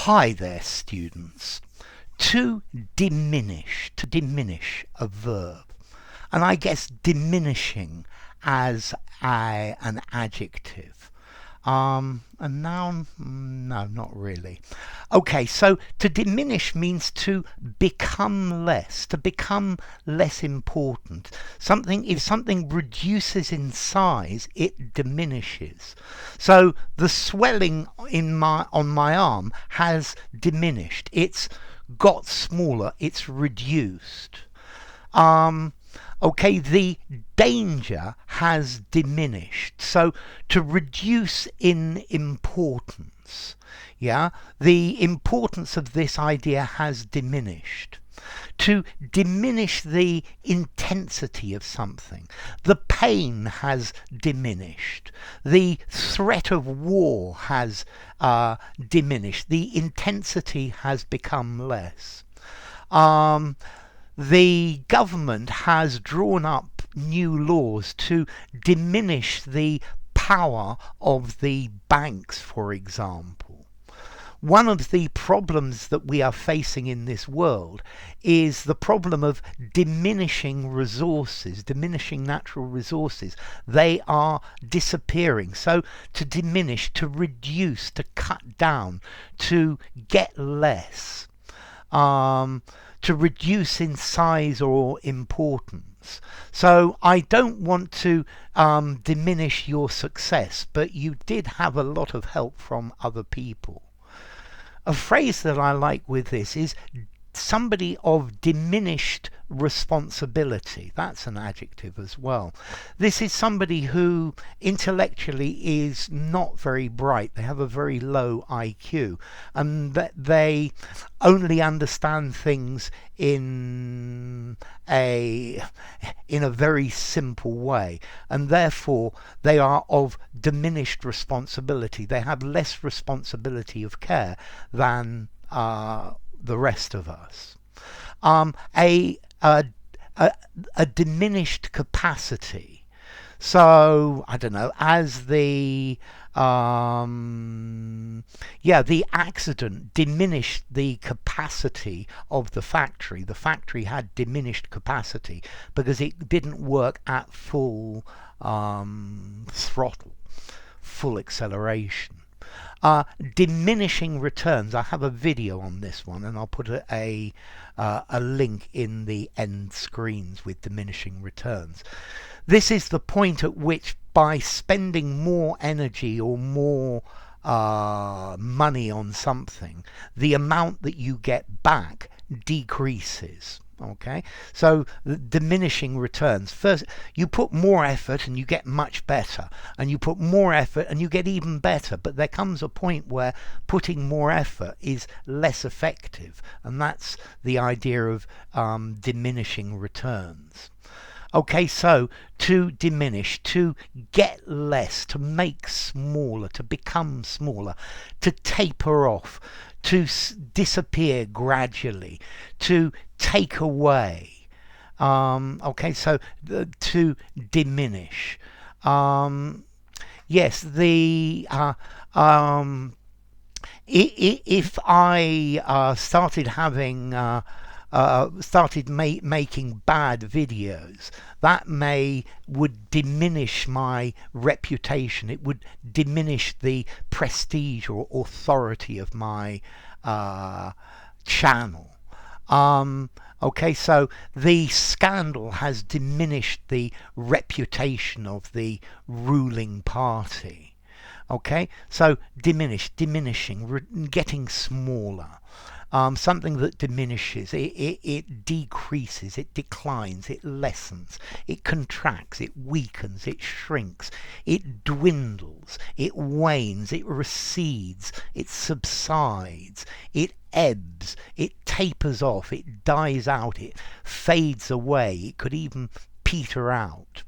Hi there, students. To diminish a verb. And I guess diminishing as an adjective. A noun? No, not really. Okay, so to diminish means to become less important. If something reduces in size, it diminishes. So the swelling on my arm has diminished. It's got smaller, it's reduced. Okay, the danger has diminished. So to reduce in importance, yeah, the importance of this idea has diminished. To diminish the intensity of something. The pain has diminished. The threat of war has diminished. The intensity has become less. The government has drawn up new laws to diminish the power of the banks, for example. One of the problems that we are facing in this world is the problem of diminishing resources, diminishing natural resources. They are disappearing. So to diminish, to reduce, to cut down, to get less. To reduce in size or importance. So I don't want to diminish your success, but you did have a lot of help from other people. A phrase that I like with this is somebody of diminished responsibility. That's an adjective as well. This is somebody who intellectually is not very bright. They have a very low IQ, and that they only understand things in a very simple way, and therefore they are of diminished responsibility. They have less responsibility of care than the rest of us. A diminished capacity. So I don't know, as the accident diminished the capacity of the factory. The factory had diminished capacity because it didn't work at full throttle, full acceleration. Diminishing returns. I have a video on this one, and I'll put a link in the end screens with diminishing returns. This is the point at which, by spending more energy or more money on something, the amount that you get back decreases. Okay, so the diminishing returns. First, you put more effort and you get much better, and you put more effort and you get even better, but there comes a point where putting more effort is less effective, and that's the idea of diminishing returns. Okay, so to diminish, to get less, to make smaller, to become smaller, to taper off, to disappear gradually, to take away. Okay, so to diminish. Yes, the if I started having making bad videos, that would diminish my reputation. It would diminish the prestige or authority of my channel. Okay, so the scandal has diminished the reputation of the ruling party. Okay, so diminishing, getting smaller. Something that diminishes, it decreases, it declines, it lessens, it contracts, it weakens, it shrinks, it dwindles, it wanes, it recedes, it subsides, it ebbs, it tapers off, it dies out, it fades away, it could even peter out.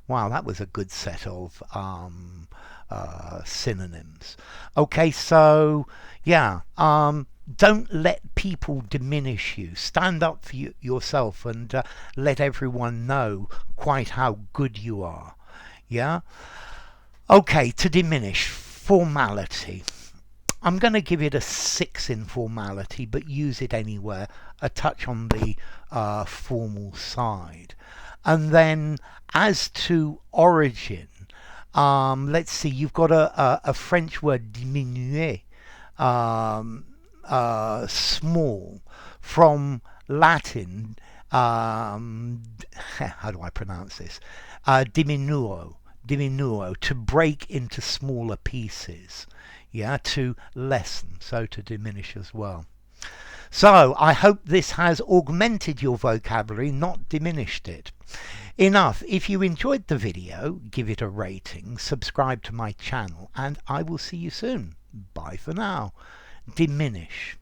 Wow, that was a good set of synonyms. Okay, so yeah, don't let people diminish you. Stand up for yourself and let everyone know quite how good you are. Yeah? Okay, to diminish. Formality. I'm going to give it a 6 in formality, but use it anywhere, a touch on the formal side. And then as to origin, let's see, you've got a French word, diminuer, small, from Latin, how do I pronounce this? Diminuo, to break into smaller pieces. Yeah, to lessen, so to diminish as well. So I hope this has augmented your vocabulary, not diminished it. Enough. If you enjoyed the video, give it a rating, subscribe to my channel, and I will see you soon. Bye for now. Diminish.